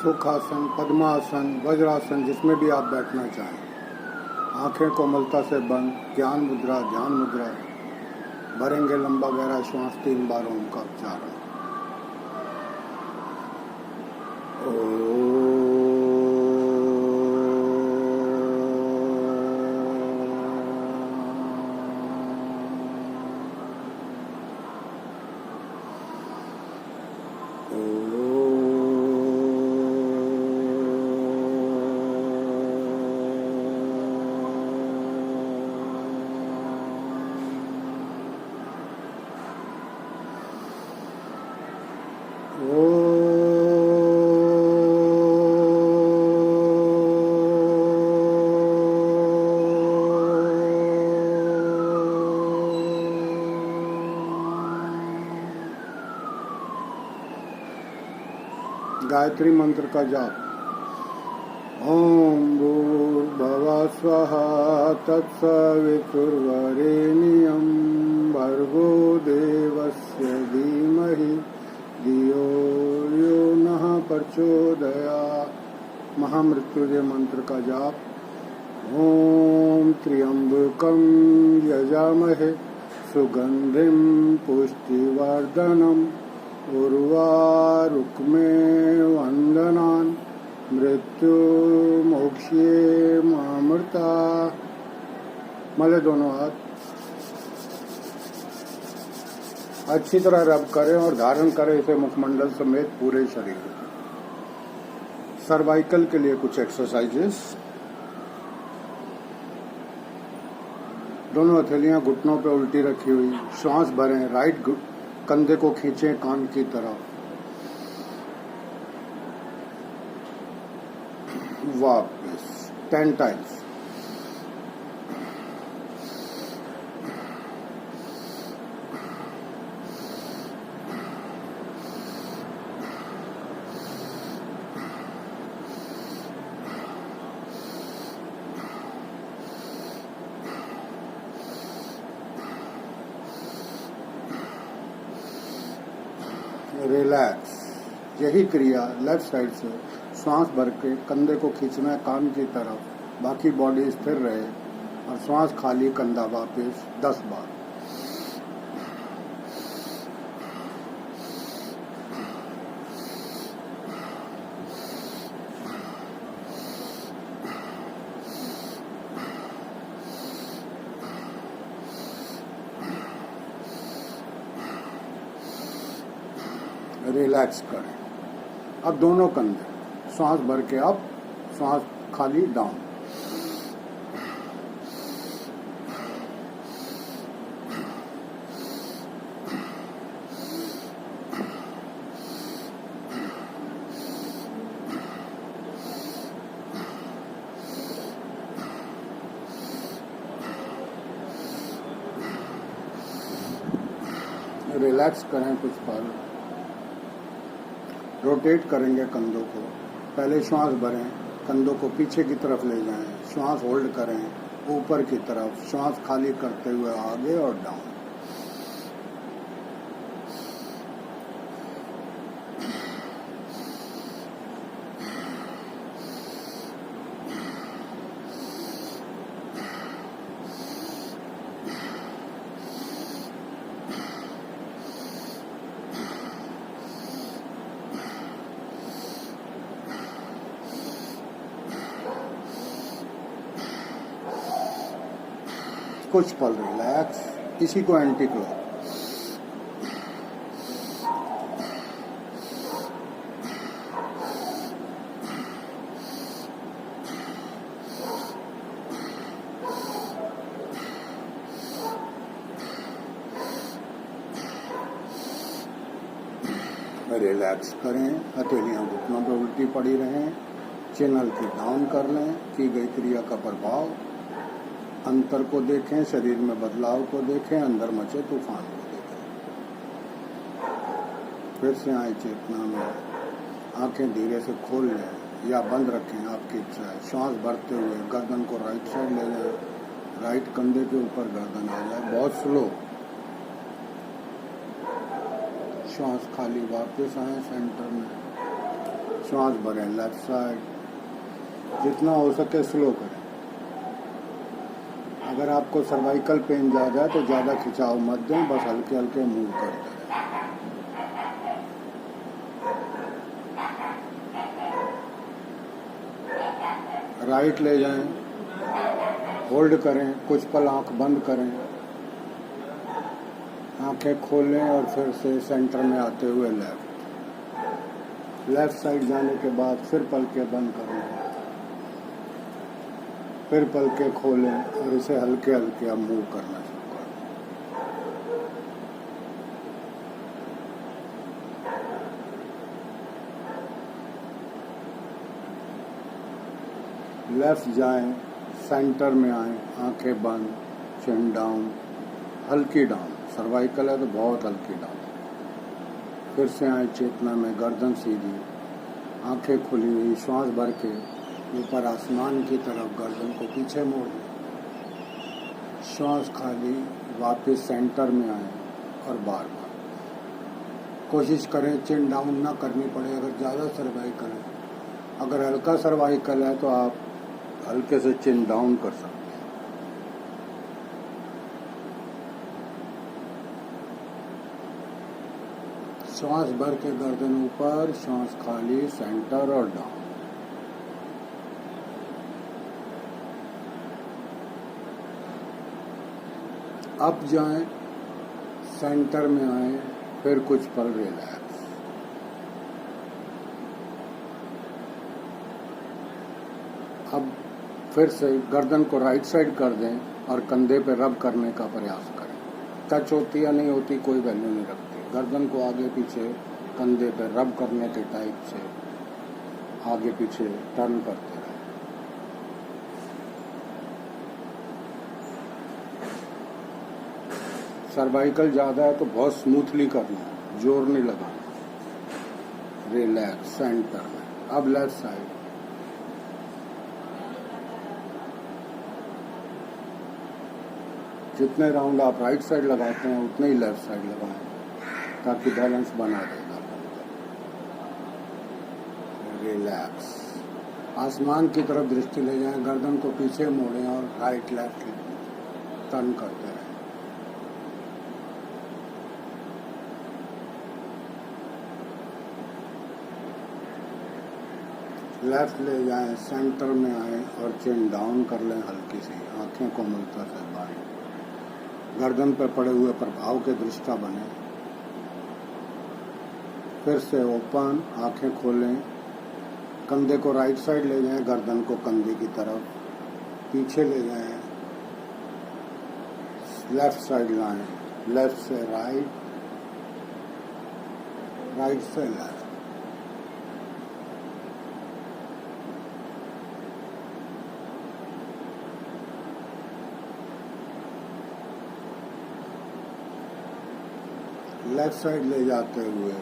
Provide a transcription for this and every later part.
सुखासन, पद्मासन, वज्रासन, जिसमें भी आप बैठना चाहें। आंखें कोमलता से बंद, ज्ञान मुद्रा, ध्यान मुद्रा। भरेंगे लंबा गहरा श्वास 3 बार ओम का उच्चारण। गायत्री मंत्र का जाप। ओम भूर्भुवः स्वः तत्सवितुर्वरेण्यं भर्गो देवस्य धीमहि धियो यो नः प्रचोदयात्। महामृत्युंजय मंत्र का जाप। ओम त्र्यंबकं यजामहे सुगंधिं पुष्टिवर्धनम् उर्वारुक्मे वंदनान् मृत्यु मोक्ष्ये मामृता। मले दोनों हाथ अच्छी तरह रब करें और धारण करें इसे मुखमंडल समेत पूरे शरीर। सर्वाइकल के लिए कुछ एक्सरसाइजेस। दोनों हथेलियां घुटनों पे उल्टी रखी हुई, श्वास भरें, राइट कंधे को खींचें कान की तरफ। वापस 10 टाइम्स। रिलैक्स। यही क्रिया लेफ्ट साइड से श्वास भर के कंधे को खींचना है कान की तरफ, बाकी बॉडी स्थिर रहे और श्वास खाली, कंधा वापस 10 बार। रिलैक्स करें। अब दोनों कंधे, श्वास भर के अप, श्वास खाली डाउन। रिलैक्स करें कुछ पल। रोटेट करेंगे कंधों को। पहले श्वास भरें, कंधों को पीछे की तरफ ले जाएं, श्वास होल्ड करें ऊपर की तरफ, श्वास खाली करते हुए आगे और डाउन। कुछ पल रिलैक्स। इसी को एंटी क्लॉक। रिलैक्स करें। हथेलियां घुटनों पर उल्टी पड़ी रहें। चैनल की डाउन कर लें। की गई क्रिया का प्रभाव अंतर को देखें, शरीर में बदलाव को देखें, अंदर मचे तूफान को देखें। फिर से आए चेतना में। आंखें धीरे से खोल लें या बंद रखें, आपकी इच्छा है। श्वास भरते हुए गर्दन को राइट साइड ले जाएं, राइट कंधे के ऊपर गर्दन आ जाए, बहुत स्लो। श्वास खाली, वापस आए सेंटर में। श्वास भरें लेफ्ट साइड, जितना हो सके स्लो करें। अगर आपको सर्वाइकल पेन ज़्यादा है तो ज़्यादा खिंचाव मत दें, बस हल्के हल्के मूव करते रहें। राइट ले जाएं, होल्ड करें, कुछ पल आंख बंद करें, आंखें खोलें और फिर से सेंटर में आते हुए लेफ्ट साइड जाने के बाद फिर पलकें बंद कर लें, फिर पलकें खोलें और इसे हल्के हल्के अब मूव करना शुरू करें। लेफ्ट जाएं, सेंटर में आएं, आंखें बंद, चिन डाउन, हल्की डाउन, सर्वाइकल है तो बहुत हल्की डाउन। फिर से आए चेतना में, गर्दन सीधी, आंखें खुली हुई, श्वास भर के ऊपर आसमान की तरफ गर्दन को पीछे मोड़ दें, श्वास खाली, वापस सेंटर में आए और बार बार कोशिश करें चिन डाउन ना करनी पड़े। अगर ज़्यादा सर्वाइकल है, अगर हल्का सर्वाइकल है तो आप हल्के से चिन डाउन कर सकते हैं। श्वास भर के गर्दन ऊपर, श्वास खाली, सेंटर और डाउन। अप जाएं, सेंटर में आए, फिर कुछ पल रिलैक्स। अब फिर से गर्दन को राइट साइड कर दें और कंधे पे रब करने का प्रयास करें। टच होती या नहीं होती कोई वैल्यू नहीं रखती। गर्दन को आगे पीछे कंधे पे रब करने के टाइप से आगे पीछे टर्न करते रहें। सर्वाइकल ज़्यादा है तो बहुत स्मूथली करना है, जोर नहीं लगाना। रिलैक्स सेंटर में। अब लेफ्ट साइड, जितने राउंड आप राइट साइड लगाते हैं उतने ही लेफ्ट साइड लगाएं ताकि बैलेंस बना रहेगा। रिलैक्स, आसमान की तरफ दृष्टि ले जाएं, गर्दन को पीछे मोड़ें और राइट लेफ्ट टर्न करते रहें। लेफ्ट ले जाएं, सेंटर में आए और चिन डाउन कर लें हल्की सी, आंखें कोमलता से बाएं, गर्दन पर पड़े हुए प्रभाव के दृष्टा बने। फिर से ओपन, आंखें खोलें, कंधे को राइट साइड ले जाएं, गर्दन को कंधे की तरफ पीछे ले जाएं, लेफ्ट साइड लाएं, लेफ्ट से राइट, राइट से लेफ्ट। लेफ्ट साइड ले जाते हुए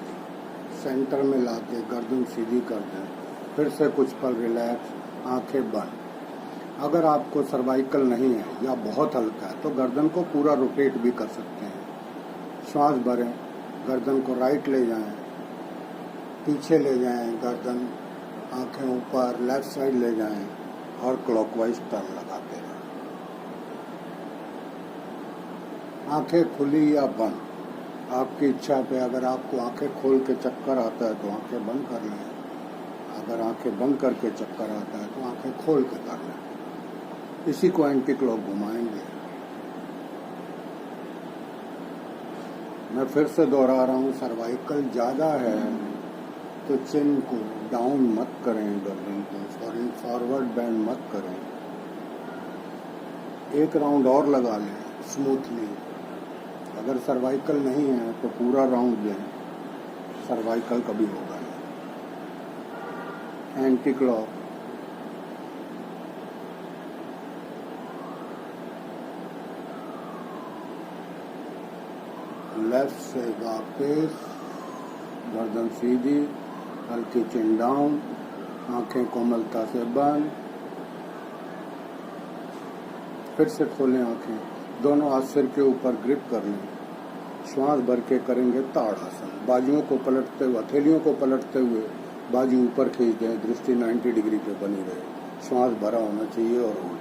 सेंटर में लाके गर्दन सीधी कर दें। फिर से कुछ पल रिलैक्स, आंखें बंद। अगर आपको सर्वाइकल नहीं है या बहुत हल्का है तो गर्दन को पूरा रोटेट भी कर सकते हैं। श्वास भरें, गर्दन को राइट ले जाएं, पीछे ले जाएं गर्दन, आंखें ऊपर, लेफ्ट साइड ले जाएं और क्लॉकवाइज टर्न लगाते रहें। आंखें खुली या बंद, आपकी इच्छा पे। अगर आपको आंखें खोल के चक्कर आता है तो आंखें बंद कर लें, अगर आंखें बंद करके चक्कर आता है तो आंखें खोल के कर लें। इसी को एंटी क्लॉक घुमाएंगे। मैं फिर से दोहरा रहा हूँ, सर्वाइकल ज़्यादा है तो चिन को डाउन मत करें, गर्दन को फॉरवर्ड बैंड मत करें। एक राउंड और लगा लें स्मूथली। अगर सर्वाइकल नहीं है तो पूरा राउंड दें, सर्वाइकल कभी होगा नहीं। एंटी क्लॉक, लेफ्ट से वापस, गर्दन सीधी, हल्की चिन डाउन, आंखें कोमलता से बंद। फिर से खोलें आंखें, दोनों हाथ सिर के ऊपर ग्रिप कर लें। श्वास भर के करेंगे ताड़ासन, बाजुओं को पलटते हुए, हथेलियों को पलटते हुए बाजू ऊपर खींच दें, दृष्टि 90 डिग्री पे बनी रहे, श्वास भरा होना चाहिए और होल्ड।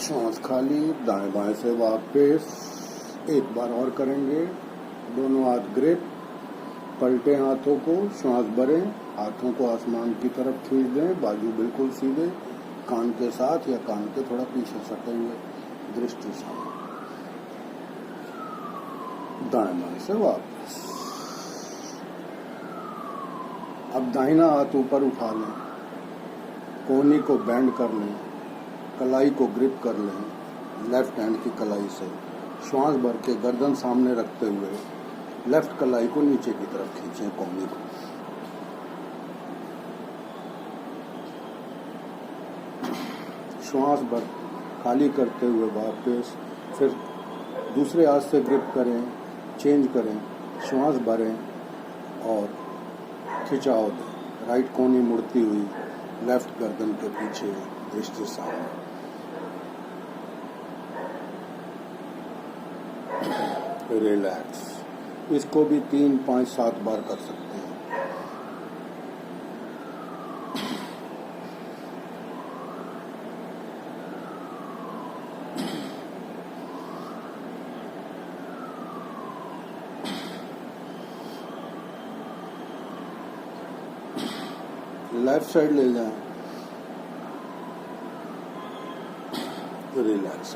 श्वास खाली, दाएं बाएं से वापस एक बार और करेंगे। दोनों हाथ ग्रिप, पलटे हाथों को, श्वास भरें, हाथों को आसमान की तरफ खींच दें, बाजू बिल्कुल सीधे, कान के साथ या कान के थोड़ा पीछे सटे हुए, दृष्टि सामने। दाएं बाएं से वापस। अब दाहिना हाथ ऊपर उठा लें, कोहनी को बेंड कर लें, कलाई को ग्रिप कर लें लेफ्ट हैंड की कलाई से, श्वास भर के गर्दन सामने रखते हुए लेफ्ट कलाई को नीचे की तरफ खींचें, कोहनी को। श्वास भर खाली करते हुए वापस, फिर दूसरे हाथ से ग्रिप करें, चेंज करें, श्वास भरें और खिंचाव दें। राइट कोहनी मुड़ती हुई, लेफ्ट गर्दन के पीछे, दृष्टि सामने। रिलैक्स। इसको भी 3, 5, 7 बार कर सकते हैं। लेफ्ट साइड ले जाएं, रिलैक्स।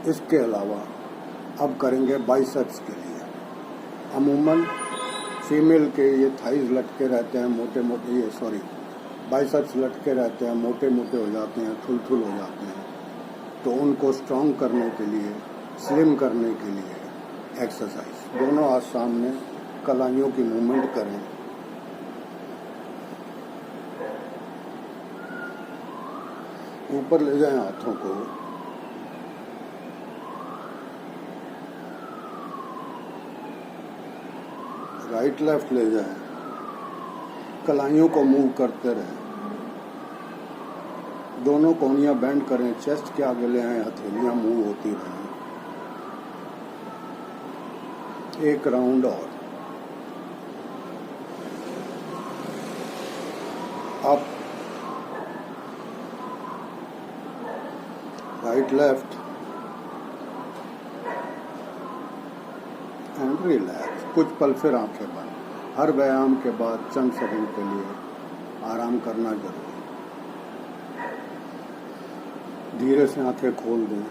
इसके अलावा अब करेंगे बाइसेप्स के लिए। अमूमन फीमेल के ये थाइज लटके रहते हैं, मोटे मोटे, बाइसेप्स लटके रहते हैं, मोटे मोटे हो जाते हैं, थुल हो जाते हैं। तो उनको स्ट्रॉन्ग करने के लिए, स्लिम करने के लिए एक्सरसाइज। दोनों हाथ सामने, कलाइयों की मूवमेंट करें। ऊपर ले जाएं हाथों को, राइट लेफ्ट ले जाएं, कलाइयों को मूव करते रहें। दोनों कोहनियां बेंड करें, चेस्ट के आगे ले आएं, हथेलियां मूव होती रहें। एक राउंड और। Up, right left and relax. कुछ पल फिर आंखें बंद। हर व्यायाम के बाद चंद सेकंड के लिए आराम करना जरूरी। धीरे से आंखें खोल दें।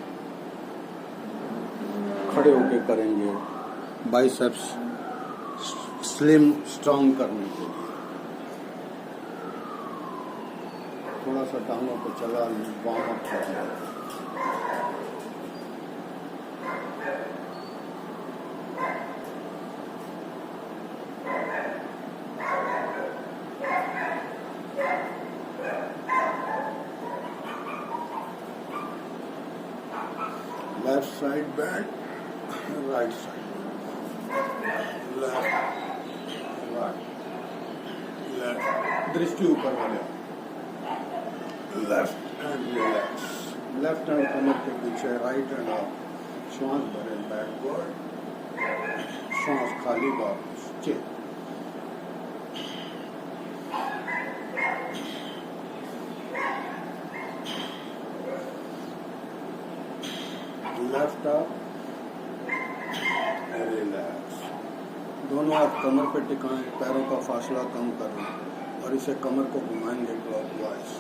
खड़े होकर करेंगे बाइसेप्स स्लिम स्ट्रॉन्ग करने के लिए। थोड़ा सा टांगों को चला लें, वार्म अप करें। Left side bend, right side, left right, left, दृष्टि ऊपर वाले, left and relax. Left hand कमर के पीछे, राइट हैंड अप, श्वास भरें बैकवर्ड, श्वास खाली वापस, चेक। Left up, relax. दोनों हाथ कमर पे टिकाएं, पैरों का फासला कम करें और इसे कमर को घुमाएंगे clockwise.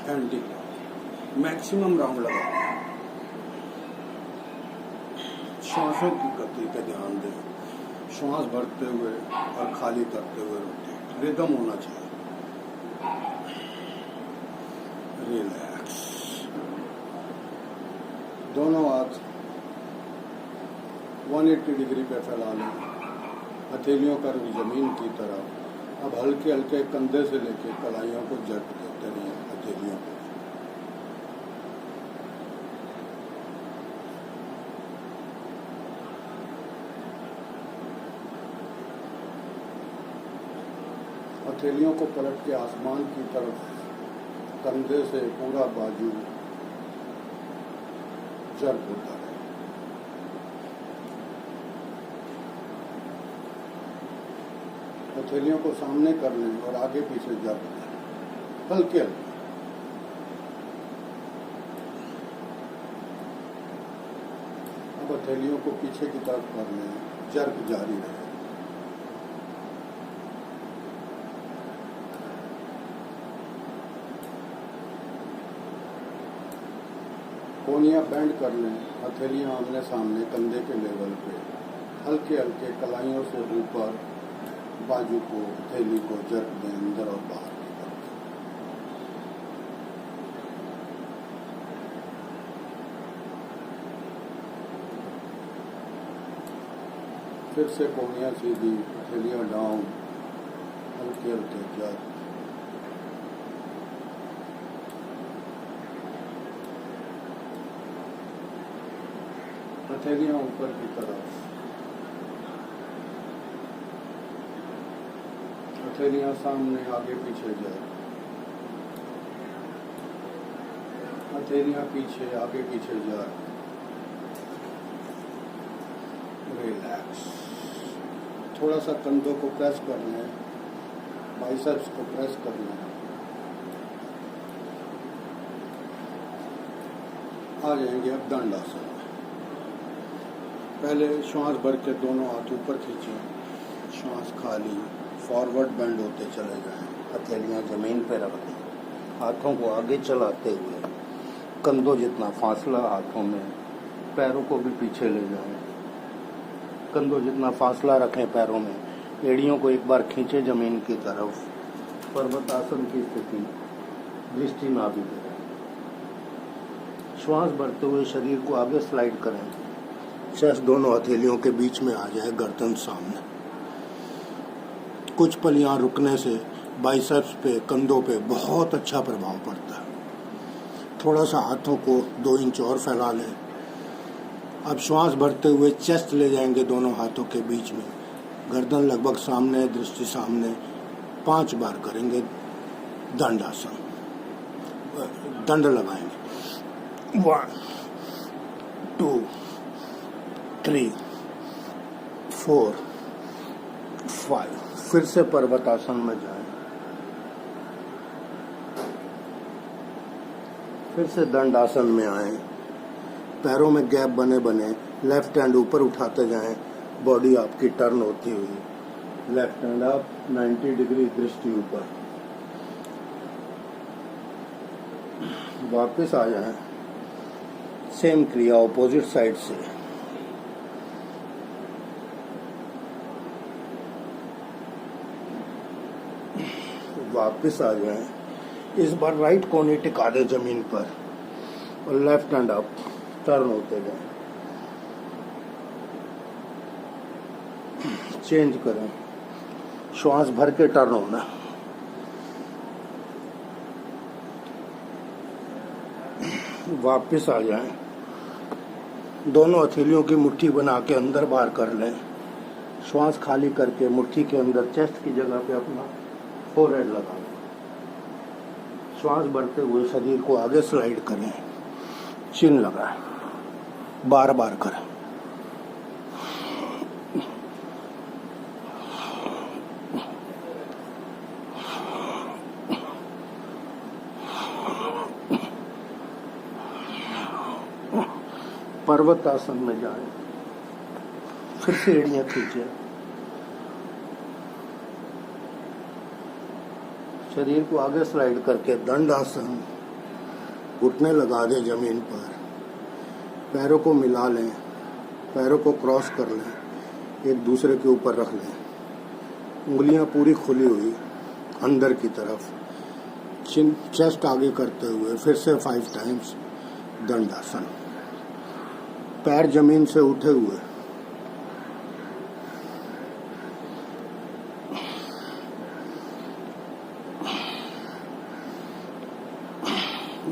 Anti clock. Maximum round लगाएं। श्वासों की गति पे ध्यान दें। श्वास भरते हुए और खाली करते हुए रोटेट। रिदम होना चाहिए। रिलैक्स। दोनों हाथ 180 डिग्री पे फैला लें, हथेलियों का रुख जमीन की तरफ। अब हल्के हल्के कंधे से लेकर कलाइयों को जट देते रहें, हथेलियों को। हथेलियों को पलट के आसमान की तरफ कंधे से पूरा बाजू जर्क होता है। हथेलियों को सामने कर लें और आगे पीछे जर्क करें, हल्के हल्के। अब हथेलियों को पीछे की तरफ कर लें, जर्क जारी रहे। कोनियां बेंड कर लें, हथेलियां आमने सामने कंधे के लेवल पे, हल्के हल्के कलाइयों से ऊपर बाजू को, हथेली को जर्क दें अंदर और बाहर की तरफ। फिर से कोनियां सीधी, हथेलियां डाउन, हल्के हल्के जर्क। हथेलियां ऊपर की तरफ, हथेलियां सामने आगे पीछे जाए, हथेलियां पीछे आगे पीछे जाए। रिलैक्स। थोड़ा सा कंधों को प्रेस कर लें, बाइसेप्स को प्रेस कर लें। आ जाएंगे अब दंडासन। पहले श्वास भर के दोनों हाथ ऊपर खींचें, श्वास खाली, फॉरवर्ड बेंड होते चले जाएं, हथेलियां जमीन पर रख दें, हाथों को आगे चलाते हुए कंधों जितना फासला हाथों में, पैरों को भी पीछे ले जाएं, कंधों जितना फासला रखें पैरों में, एड़ियों को एक बार खींचे जमीन की तरफ, पर्वतासन की स्थिति, दृष्टि नाभि पे। श्वास भरते हुए शरीर को आगे स्लाइड करें, चेस्ट दोनों हथेलियों के बीच में आ जाए, गर्दन सामने। कुछ पल यहाँ रुकने से बाइसेप्स पे, कंधों पे बहुत अच्छा प्रभाव पड़ता है। थोड़ा सा हाथों को 2 इंच और फैला लें। अब श्वास भरते हुए चेस्ट ले जाएंगे दोनों हाथों के बीच में, गर्दन लगभग सामने, दृष्टि सामने। 5 बार करेंगे दंडासन, दंड लगाएंगे। 1 2 3 4 5। फिर से पर्वतासन में जाएं, फिर से दंडासन में आए, पैरों में गैप बने बने, लेफ्ट हैंड ऊपर उठाते जाएं, बॉडी आपकी टर्न होती हुई, लेफ्ट हैंड अप 90 डिग्री, दृष्टि ऊपर। वापस आ जाएं, सेम क्रिया ऑपोजिट साइड से। वापस आ जाएं, इस बार राइट कोनी टिका दे जमीन पर और लेफ्ट हैंड अप, टर्न होते जाएं। चेंज करें, श्वास भर के टर्न होना। वापस आ जाएं, दोनों हथेलियों की मुट्ठी बना के अंदर बाहर कर लें, श्वास खाली करके मुट्ठी के अंदर चेस्ट की जगह पे अपना फोरहेड लगाएं। श्वास भरते हुए शरीर को आगे स्लाइड करें, चिन लगाएं, बार बार करें। पर्वतासन में जाएं, फिर से एड़ियां खींचे, शरीर को आगे स्लाइड करके दंडासन, घुटने लगा दें जमीन पर, पैरों को मिला लें, पैरों को क्रॉस कर लें, एक दूसरे के ऊपर रख लें, उंगलियां पूरी खुली हुई अंदर की तरफ, चिन चेस्ट आगे करते हुए फिर से 5 टाइम्स दंडासन। पैर जमीन से उठे हुए,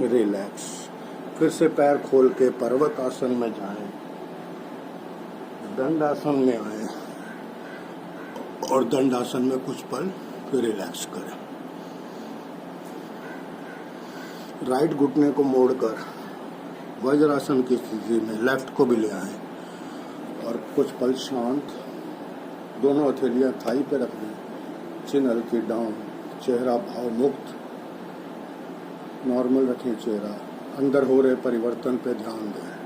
रिलैक्स। फिर से पैर खोल के पर्वतासन में जाएं, दंडासन में आए और दंडासन में कुछ पल फिर रिलैक्स करें। राइट घुटने को मोड़कर वज्रासन की स्थिति में लेफ्ट को भी ले आएं और कुछ पल शांत। दोनों हथेलियां थाई पे रख दें, चिन हल्की डाउन, चेहरा भाव मुक्त, नॉर्मल रखें चेहरा। अंदर हो रहे परिवर्तन पे ध्यान दें।